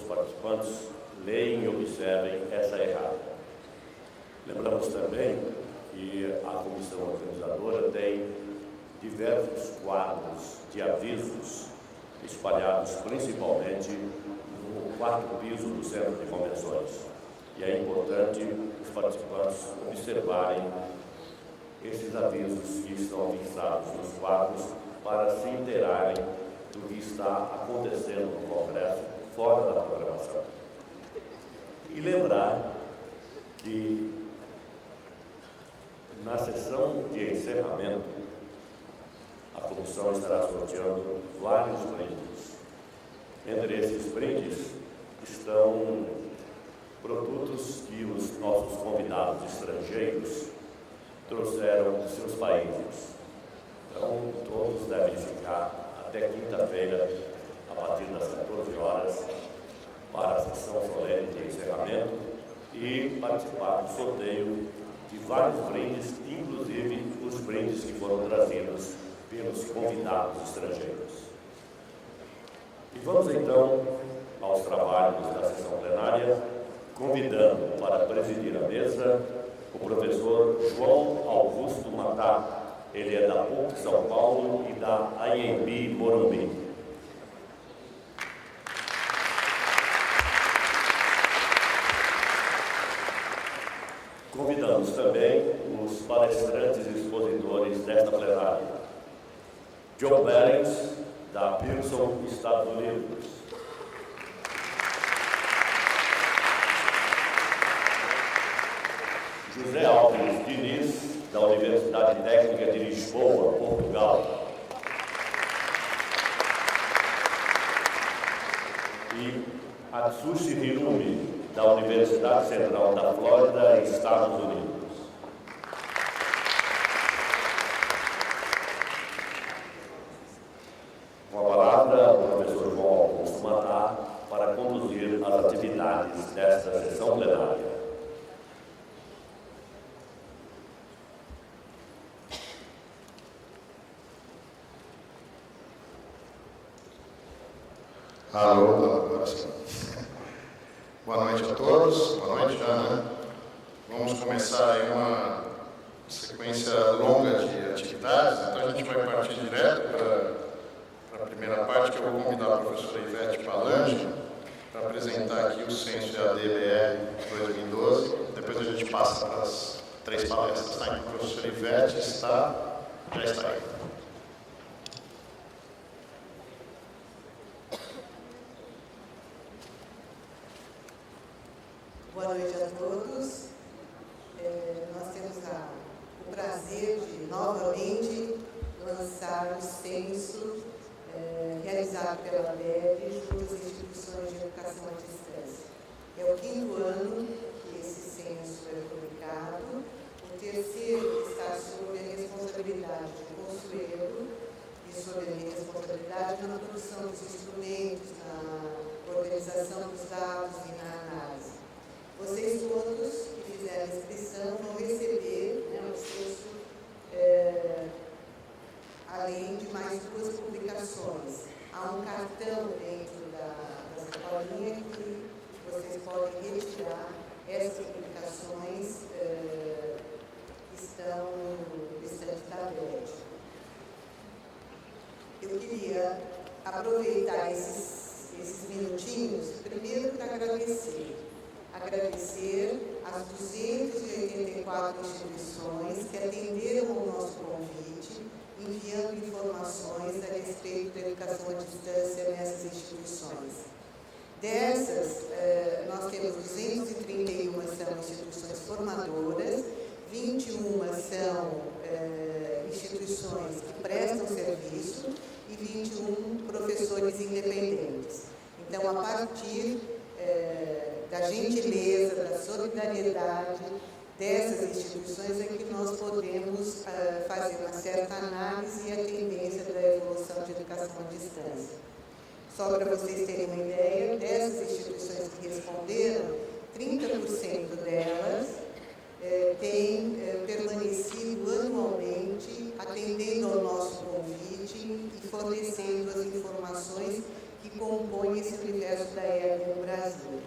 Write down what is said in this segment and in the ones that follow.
participantes leem e observem essa errata. Lembramos também que a comissão organizadora tem diversos quadros de avisos espalhados principalmente no quarto piso do Centro de Convenções. E é importante os participantes observarem esses avisos que estão fixados nos quadros para se inteirarem do que está acontecendo no Congresso fora da programação. E lembrar que na sessão de encerramento a comissão estará sorteando vários brindes. Entre esses brindes estão produtos que os nossos convidados estrangeiros trouxeram de seus países. Então, todos devem ficar até quinta-feira, a partir das 14 horas, para a sessão solene de encerramento e participar do sorteio de vários brindes, inclusive os brindes que foram trazidos pelos convidados estrangeiros. E vamos então aos trabalhos da sessão plenária, convidando para presidir a mesa o professor João Augusto Matar. Ele é da PUC São Paulo e da IMB Morumbi. Convidamos também os palestrantes e expositores desta plenária. John Behrens, da Pearson, Estados Unidos. José Alves Diniz, da Universidade Técnica de Lisboa, Portugal. E Atsusi Hirumi, da Universidade Central da Flórida, Estados Unidos. Com a palavra, o professor João Augusto Matar para conduzir as atividades desta sessão plenária. Alô, agora sim. Boa noite a todos. Boa noite, Ana. Vamos começar aí uma sequência longa de atividades, então a gente vai partir direto para a primeira parte, que eu vou convidar a professora Ivete Palange para apresentar aqui o censo EAD-BR 2012. Depois a gente passa para as 3 palestras, tá? Então, a professora Ivete já está aí. Boa noite a todos. Nós temos o prazer de novamente lançar o censo realizado pela ABEB junto às instituições de educação à distância. É o 5º ano que esse censo é publicado, o 3º que está sob a responsabilidade do conselheiro e sob a minha responsabilidade na produção dos instrumentos, na organização dos dados e na análise. Vocês todos que fizeram a inscrição vão receber o censo, além de mais 2 publicações. Há um cartão dentro da sacolinha que vocês podem retirar essas publicações que estão no estante da BED. Eu queria aproveitar esses minutinhos, primeiro para agradecer às 284 instituições que atenderam ao nosso convite, enviando informações a respeito da educação à distância nessas instituições. Dessas, nós temos 231 são instituições formadoras, 21 são instituições que prestam serviço e 21 professores independentes. Então, a partir da gentileza, da solidariedade dessas instituições é que nós podemos fazer uma certa análise e a tendência da evolução de educação à distância. Só para vocês terem uma ideia, dessas instituições que responderam, 30% delas têm permanecido anualmente atendendo ao nosso convite e fornecendo as informações que compõem esse universo da EAD no Brasil.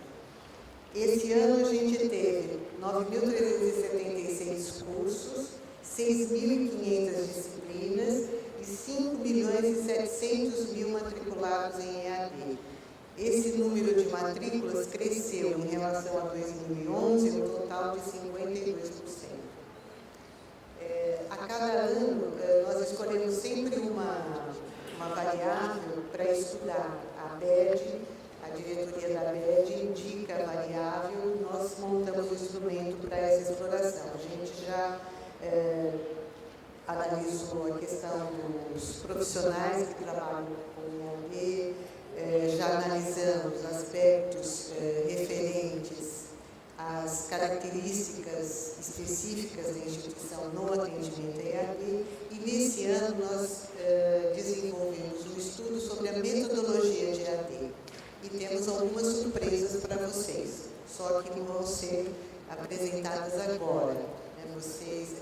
Esse ano a gente teve 9.376 cursos, 6.500 disciplinas e 5.700.000 matriculados em EAD. Esse número de matrículas cresceu em relação a 2011, um total de 52%. A cada ano, nós escolhemos sempre uma variável para estudar. A BED, a diretoria da BED indica a variável, nós montamos o instrumento para essa exploração. A gente já analisou a questão dos profissionais que trabalham com EAD, já analisamos aspectos referentes às características específicas da instituição no atendimento EAD, e nesse ano nós desenvolvemos um estudo sobre a metodologia de EAD. E temos algumas surpresas para vocês, só que não vão ser apresentadas agora.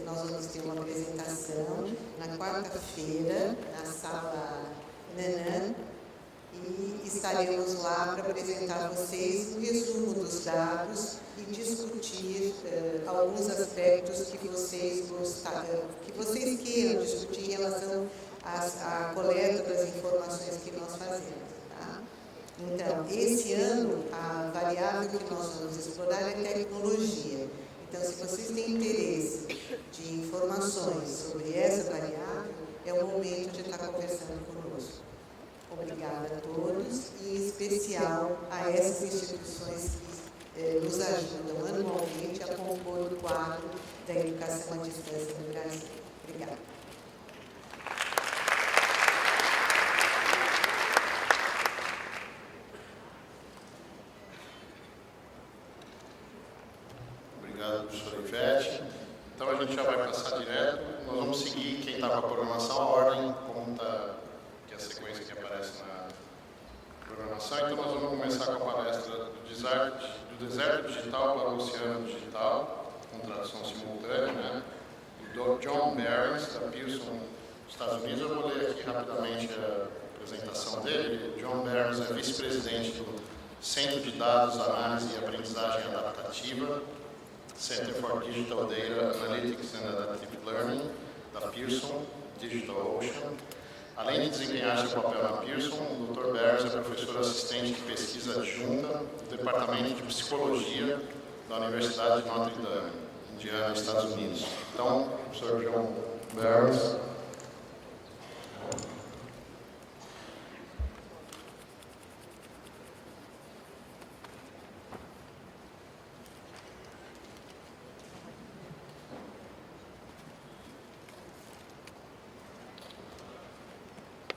Nós vamos ter uma apresentação na quarta-feira, na sala Nanã, e estaremos lá para apresentar a vocês um resumo dos dados e discutir alguns aspectos que vocês queiram discutir em relação à coleta das informações que nós fazemos. Tá? Então, esse ano, a variável que nós vamos explorar é tecnologia. Então, se vocês têm interesse de informações sobre essa variável, é o momento de estar conversando conosco. Obrigada a todos, e em especial a essas instituições que nos ajudam anualmente a compor o quadro da educação à distância no Brasil. Obrigada. Obrigado, professora Ivete. Então, a gente já vai passar direto. Nós vamos seguir, quem está com a programação, a ordem, como está, que é a sequência que aparece na programação. Então, nós vamos começar com a palestra do deserto digital para o oceano digital, com tradução simultânea, né? Do John Behrens, da Pearson, Estados Unidos. Eu vou ler aqui rapidamente a apresentação dele. John Behrens é vice-presidente do Centro de Dados, Análise e Aprendizagem Adaptativa, Center for Digital Data Analytics and Adaptive Learning, da Pearson Digital Ocean. Além de desempenhar seu papel na Pearson, o Dr. Behrens é professor assistente de pesquisa adjunta do Departamento de Psicologia da Universidade de Notre Dame, Indiana, Estados Unidos. Então, professor John Behrens.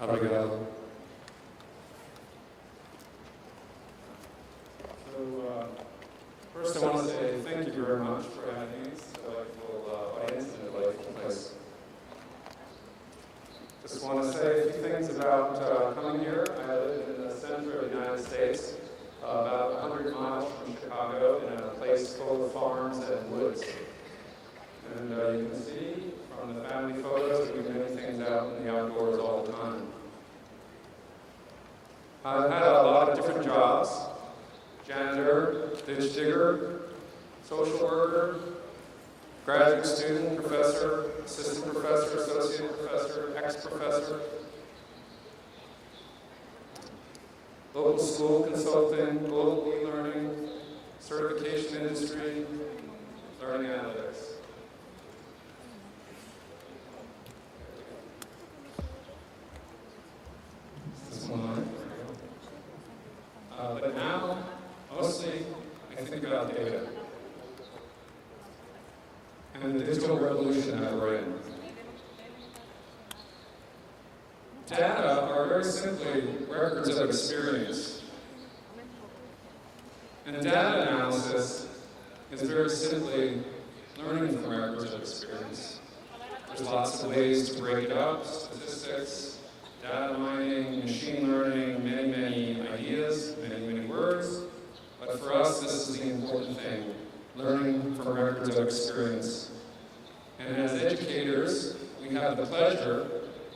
Obrigado. So, first I want to say thank you very much for having this delightful audience and a delightful place. Just want to say a few things about coming here. I live in the center of the United States, about 100 miles from Chicago, in a place full of farms and woods. And you can see from the family photos that we do many things out in the outdoors all the time. I've had a lot of different jobs: janitor, ditch digger, social worker, graduate student, professor, assistant professor, associate professor, ex-professor, local school consultant, global e-learning, certification industry, learning analytics. This one. But now, mostly, I think about data and the digital revolution that we're in. Data are very simply records of experience. And data analysis is very simply learning from records of experience. There's lots of ways to break it up: statistics, data mining, machine learning, many ideas, many words. But for us, this is the important thing: learning from records of experience. And as educators, we have the pleasure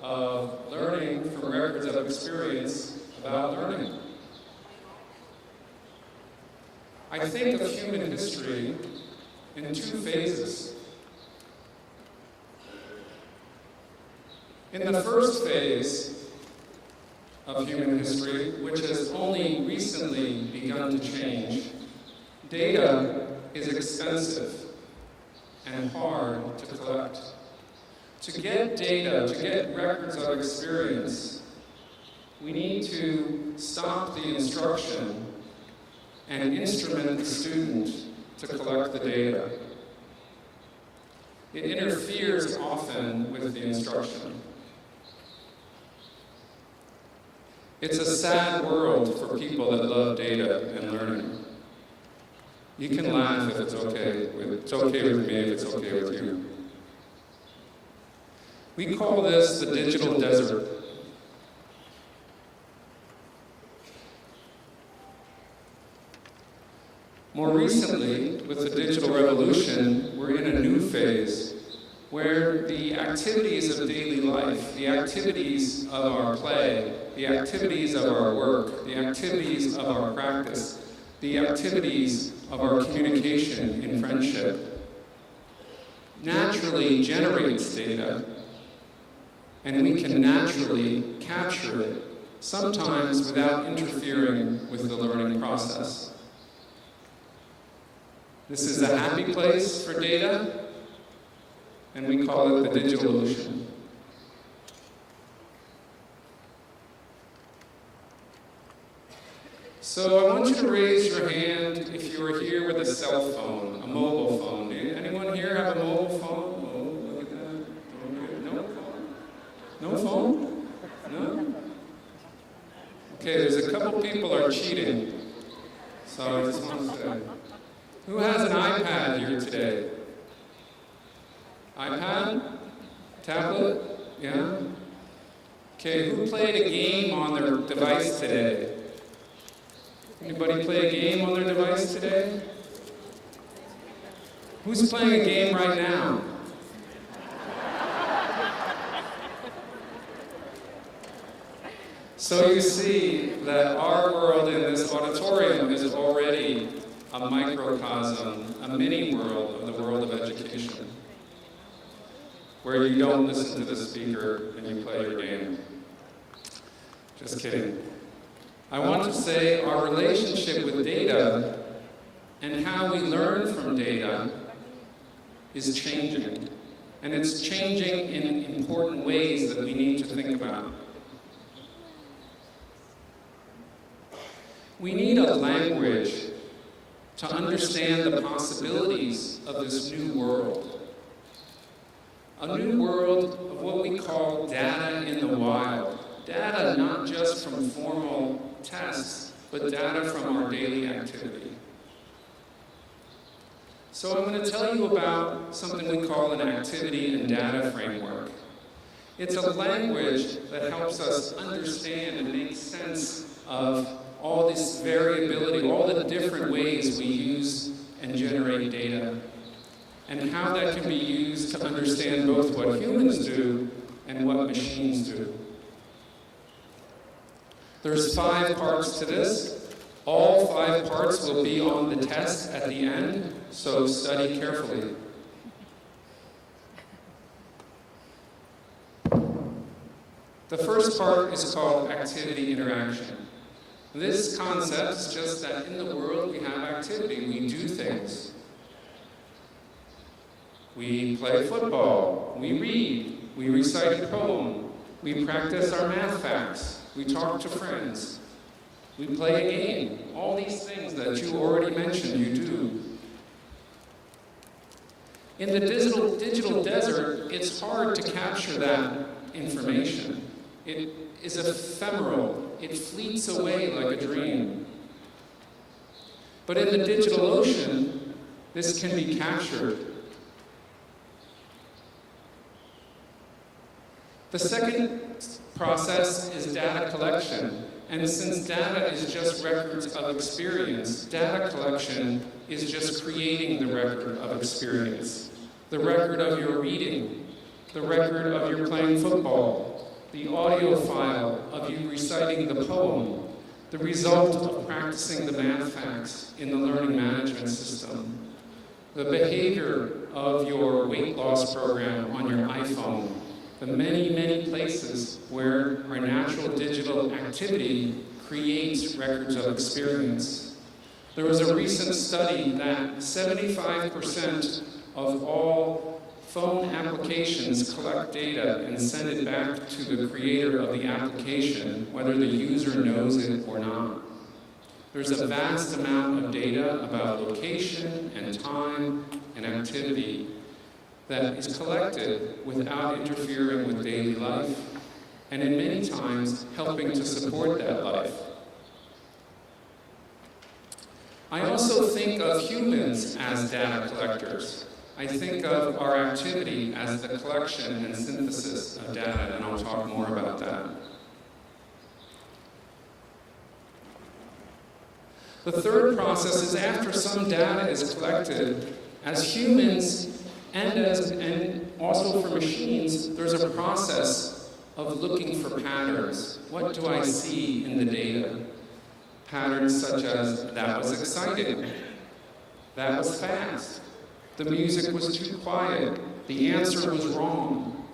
of learning from records of experience about learning. I think of human history in two phases. In the first phase of human history, which has only recently begun to change, data is expensive and hard to collect. To get data, to get records of experience, we need to stop the instruction and instrument the student to collect the data. It interferes often with the instruction. It's a sad world for people that love data and learning. You can laugh if it's okay. It's okay with me if it's okay with you. We call this the digital desert. More recently, with the digital revolution, we're in a new phase where the activities of daily life, the activities of our play, the activities of our work, the activities of our practice, the activities of our communication in friendship naturally generates data, and we can naturally capture it, sometimes without interfering with the learning process. This is a happy place for data, and we call it the digital ocean. So I want you to raise your hand if you are here with a cell phone, a mobile phone. Anyone here have a mobile phone? Oh, look at that. No phone? No phone? No? Okay, there's a couple people are cheating. So I just want to say, who has an iPad here today? iPad? Tablet? Yeah? Okay, who played a game on their device today? Anybody play a game on their device today? Who's playing a game right now? So you see that our world in this auditorium is already a microcosm, a mini world of the world of education, where you don't listen to the speaker and you play your game. Just kidding. I want to say our relationship with data and how we learn from data is changing. And it's changing in important ways that we need to think about. We need a language to understand the possibilities of this new world. A new world of what we call data in the wild. Data not just from formal tests, but data from our daily activity. So I'm going to tell you about something we call an activity and data framework. It's a language that helps us understand and make sense of all this variability, all the different ways we use and generate data, and how that can be used to understand both what humans do and what machines do. There's 5 parts to this. All 5 parts will be on the test at the end, so study carefully. The first part is called activity interaction. This concept is just that in the world we have activity, we do things. We play football, we read, we recite a poem, we practice our math facts, we talk to friends, we play a game. All these things that you already mentioned you do. In the digital desert, it's hard to capture that information. It is ephemeral. It fleets away like a dream. But in the digital ocean, this can be captured. The second process is data collection. And since data is just records of experience, data collection is just creating the record of experience. The record of your reading, the record of your playing football, the audio file of you reciting the poem, the result of practicing the math facts in the learning management system, the behavior of your weight loss program on your iPhone, the many, many places where our natural digital activity creates records of experience. There was a recent study that 75% of all phone applications collect data and send it back to the creator of the application, whether the user knows it or not. There's a vast amount of data about location and time and activity that is collected without interfering with daily life, and in many times helping to support that life. I also think of humans as data collectors. I think of our activity as the collection and synthesis of data, and I'll talk more about that. The third process is after some data is collected, as humans and also for machines, there's a process of looking for patterns. What do I see in the data? Patterns such as, that was exciting, that was fast, the music was too quiet, the answer was wrong,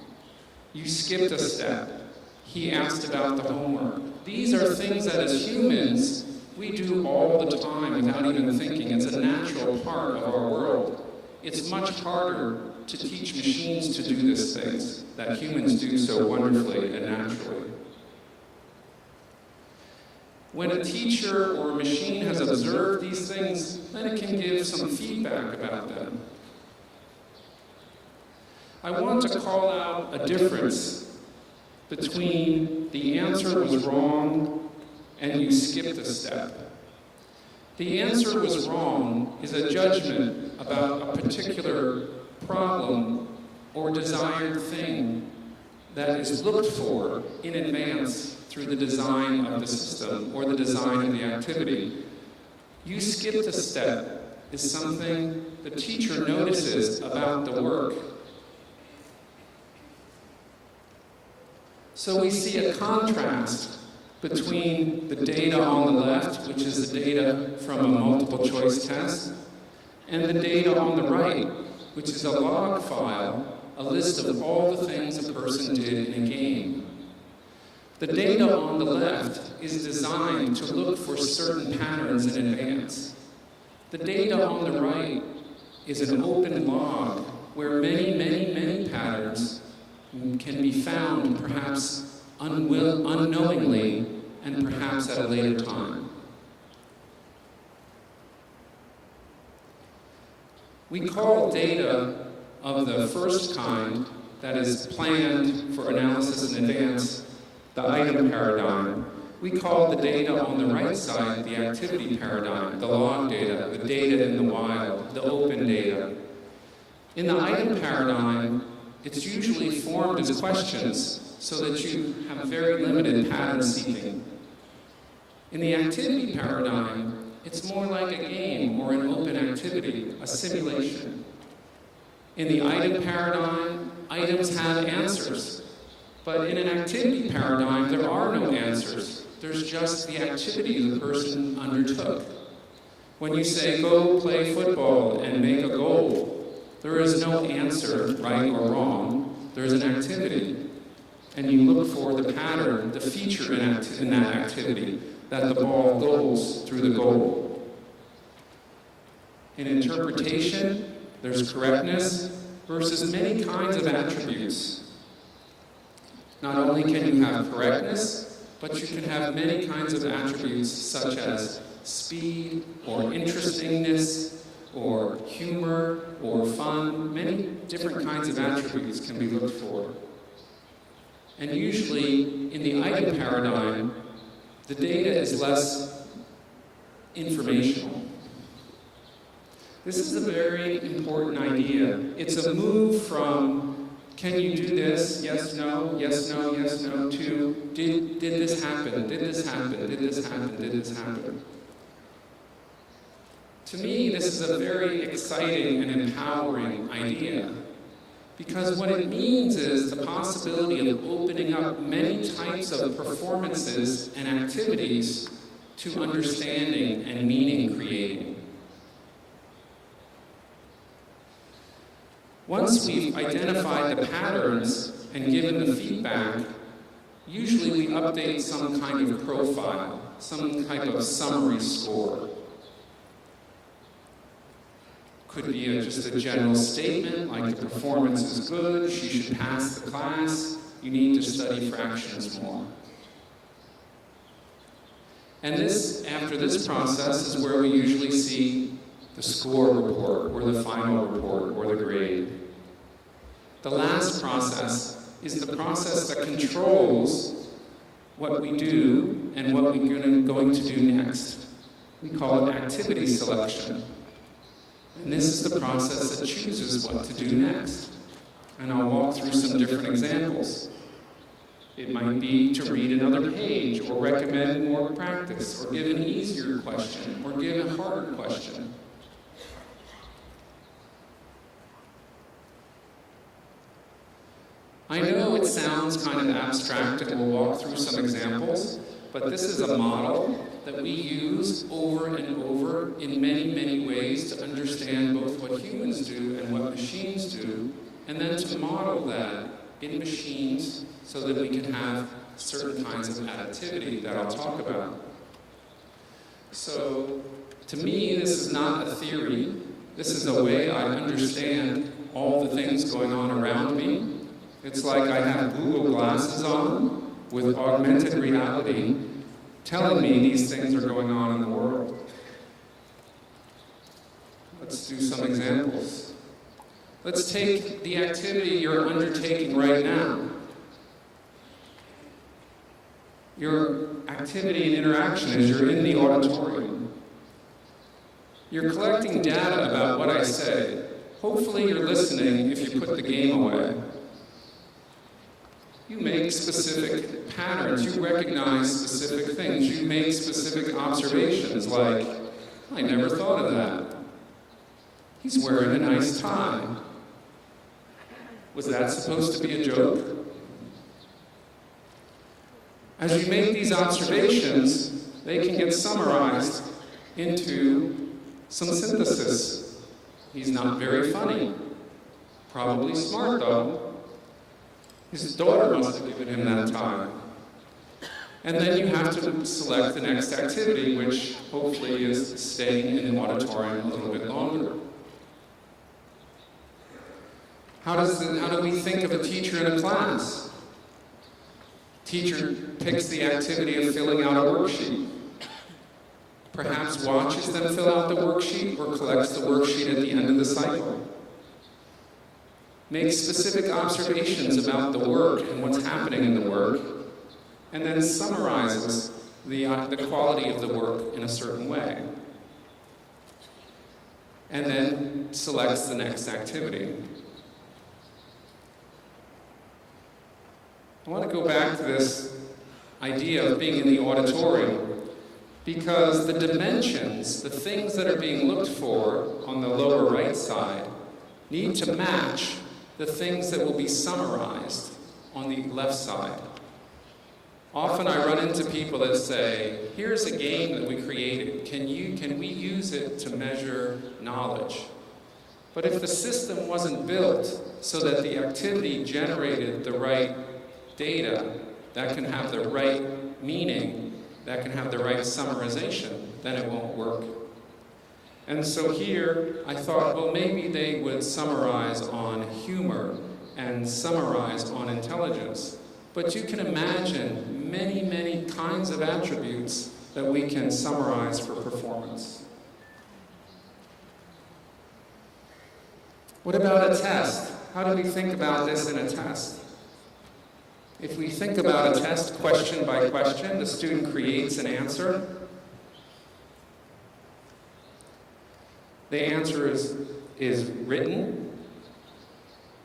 you skipped a step, he asked about the homework. These are things that as humans, we do all the time without even thinking. It's a natural part of our world. It's much harder to teach machines to do these things that humans do so wonderfully and naturally. When a teacher or a machine has observed these things, then it can give some feedback about them. I want to call out a difference between the answer was wrong and you skipped a step. The answer was wrong is a judgment about a particular problem or desired thing that is looked for in advance through the design of the system or the design of the activity. You skipped a step is something the teacher notices about the work. So we see a contrast between the data on the left, which is the data from a multiple choice test, and the data on the right, which is a log file, a list of all the things a person did in a game. The data on the left is designed to look for certain patterns in advance. The data on the right is an open log where many, many, many patterns can be found, perhaps unknowingly, and perhaps at a later time. We call data of the first kind, that is planned for analysis in advance, the item paradigm. We call the data on the right side the activity paradigm, the log data, the data in the wild, the open data. In the item paradigm, it's usually formed as questions so that you have very limited pattern seeking. In the activity paradigm, it's more like a game or an open activity, a simulation. In the item paradigm, items have answers. But in an activity paradigm, there are no answers. There's just the activity the person undertook. When you say, go play football and make a goal, there is no answer, right or wrong. There's an activity. And you look for the pattern, the feature in that activity, that the ball goes through the goal. In interpretation, there's correctness versus many kinds of attributes. Not only can you have correctness, but you can have many kinds of attributes such as speed or interestingness or humor or fun. Many different kinds of attributes can be looked for. And usually, in the item paradigm, the data is less informational. This is a very important idea. It's a move from, can you do this? Yes, no, yes, no, yes, no, to, did this happen? Did this happen? Did this happen? Did this happen? To me, this is a very exciting and empowering idea. Because what it means is the possibility of opening up many types of performances and activities to understanding and meaning creating. Once we've identified the patterns and given the feedback, usually we update some kind of profile, some type of summary score. Could be just a general statement like the performance is good, she should pass the class, you need to study fractions more. And after this process is where we usually see the score report or the final report or the grade. The last process is the process that controls what we do and what we're going to do next. We call it activity selection. And this is the process that chooses what to do next. And I'll walk through some different examples. It might be to read another page, or recommend more practice, or give an easier question, or give a harder question. I know it sounds kind of abstract, and we'll walk through some examples, but this is a model that we use over and over in many, many ways to understand both what humans do and what machines do, and then to model that in machines so that we can have certain kinds of additivity that I'll talk about. So, to me, this is not a theory. This is a way I understand all the things going on around me. It's like I have Google glasses on with augmented reality telling me these things are going on in the world. Let's do some examples. Let's take the activity you're undertaking right now. Your activity and interaction is you're in the auditorium. You're collecting data about what I say. Hopefully you're listening if you put the game away. You make specific patterns. You recognize specific things. You make specific observations like, I never thought of that. He's wearing a nice tie. Was that supposed to be a joke? As you make these observations, they can get summarized into some synthesis. He's not very funny. Probably smart, though. His daughter must have given him that time. And then you have to select the next activity, which hopefully is staying in the auditorium a little bit longer. How do we think of a teacher in a class? Teacher picks the activity of filling out a worksheet. Perhaps watches them fill out the worksheet or collects the worksheet at the end of the cycle. Makes specific observations about the work and what's happening in the work, and then summarizes the quality of the work in a certain way. And then selects the next activity. I want to go back to this idea of being in the auditorium, because the dimensions, the things that are being looked for on the lower right side, need to match the things that will be summarized on the left side. Often I run into people that say, here's a game that we created. Can we use it to measure knowledge? But if the system wasn't built so that the activity generated the right data, that can have the right meaning, that can have the right summarization, then it won't work. And so here, I thought, well, maybe they would summarize on humor and summarize on intelligence. But you can imagine many, many kinds of attributes that we can summarize for performance. What about a test? How do we think about this in a test? If we think about a test question by question, the student creates an answer. The answer is written.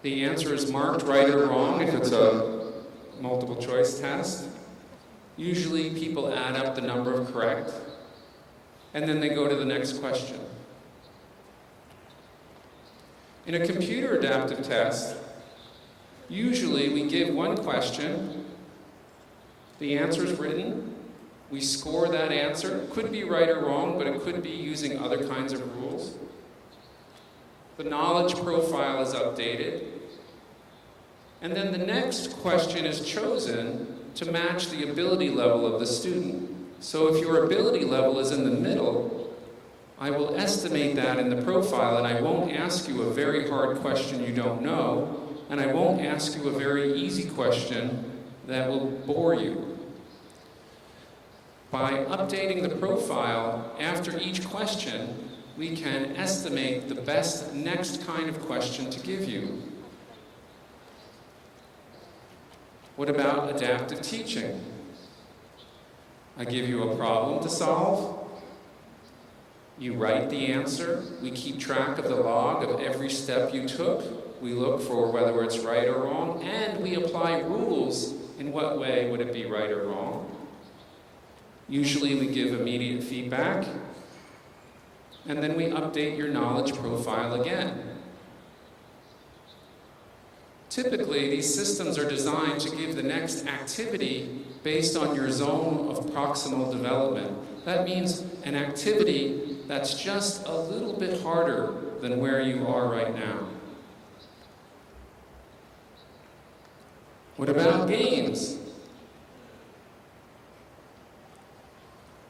The answer is marked right or wrong if it's a multiple choice test. Usually people add up the number of correct, and then they go to the next question. In a computer adaptive test, usually we give one question, the answer is written, We score that answer. It could be right or wrong, but it could be using other kinds of rules. The knowledge profile is updated. And then the next question is chosen to match the ability level of the student. So if your ability level is in the middle, I will estimate that in the profile, and I won't ask you a very hard question you don't know, and I won't ask you a very easy question that will bore you. By updating the profile after each question, we can estimate the best next kind of question to give you. What about adaptive teaching? I give you a problem to solve. You write the answer. We keep track of the log of every step you took. We look for whether it's right or wrong, and we apply rules. In what way would it be right or wrong? Usually we give immediate feedback, and then we update your knowledge profile again. Typically, these systems are designed to give the next activity based on your zone of proximal development. That means an activity that's just a little bit harder than where you are right now. What about games?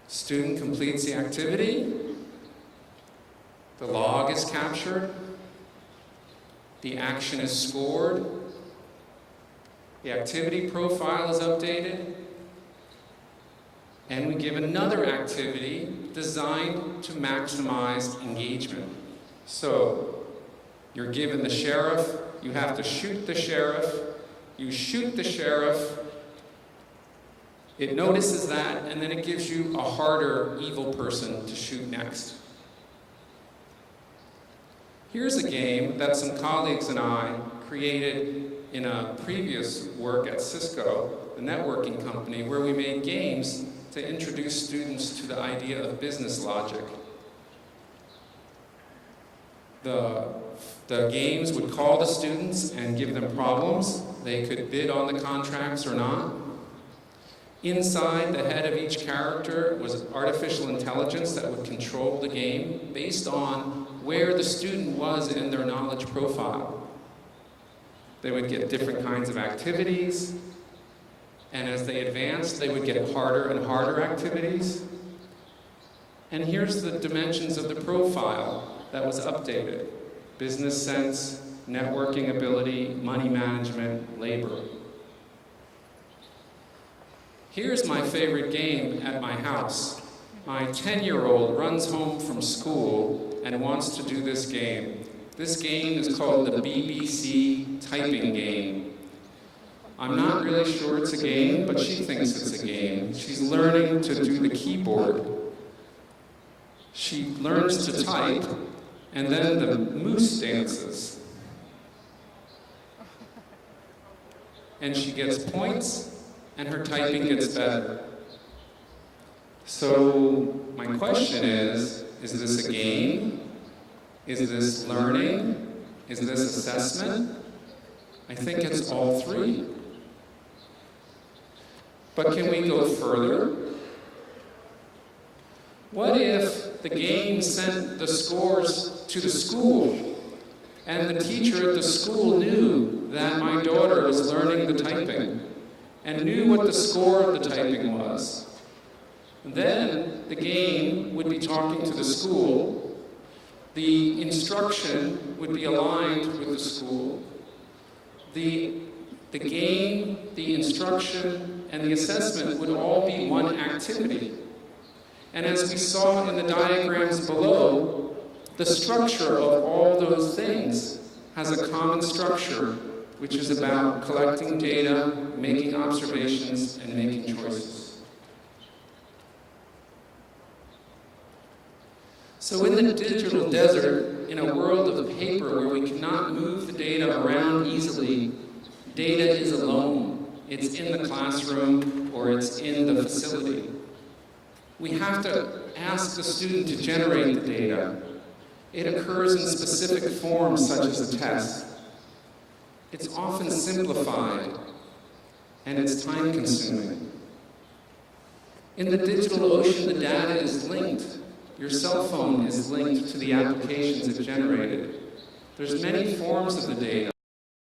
Student completes the activity, the log is captured, the action is scored, the activity profile is updated, and we give another activity designed to maximize engagement. So, you're given the sheriff, you have to shoot the sheriff, you shoot the sheriff, it notices that, and then it gives you a harder evil person to shoot next. Here's a game that some colleagues and I created in a previous work at Cisco, the networking company, where we made games to introduce students to the idea of business logic. The games would call the students and give them problems. They could bid on the contracts or not. Inside the head of each character was artificial intelligence that would control the game based on where the student was in their knowledge profile. They would get different kinds of activities, and as they advanced, they would get harder and harder activities. And here's the dimensions of the profile that was updated: business sense, networking ability, money management, labor. Here's my favorite game at my house. My 10-year-old runs home from school and wants to do this game. This game is called the BBC typing game. I'm not really sure it's a game, but she thinks it's a game. She's learning to do the keyboard. She learns to type, and then the moose dances. And she gets points, and her typing gets better. So my question is this a game? Is this learning? Is this assessment? I think it's all three. But can we go further? What if the game sent the scores to the school, and the teacher at the school knew that my daughter was learning the typing, and knew what the score of the typing was? Then the game would be talking to the school, the instruction would be aligned with the school, the game, the instruction, and the assessment would all be one activity. And as we saw in the diagrams below, the structure of all those things has a common structure, which is about collecting data, making observations, and making choices. So in the digital desert, in a world of paper where we cannot move the data around easily, data is alone. It's in the classroom or it's in the facility. We have to ask the student to generate the data. It occurs in specific forms such as a test. It's often simplified, and it's time-consuming. In the digital ocean, the data is linked. Your cell phone is linked to the applications it generated. There's many forms of the data.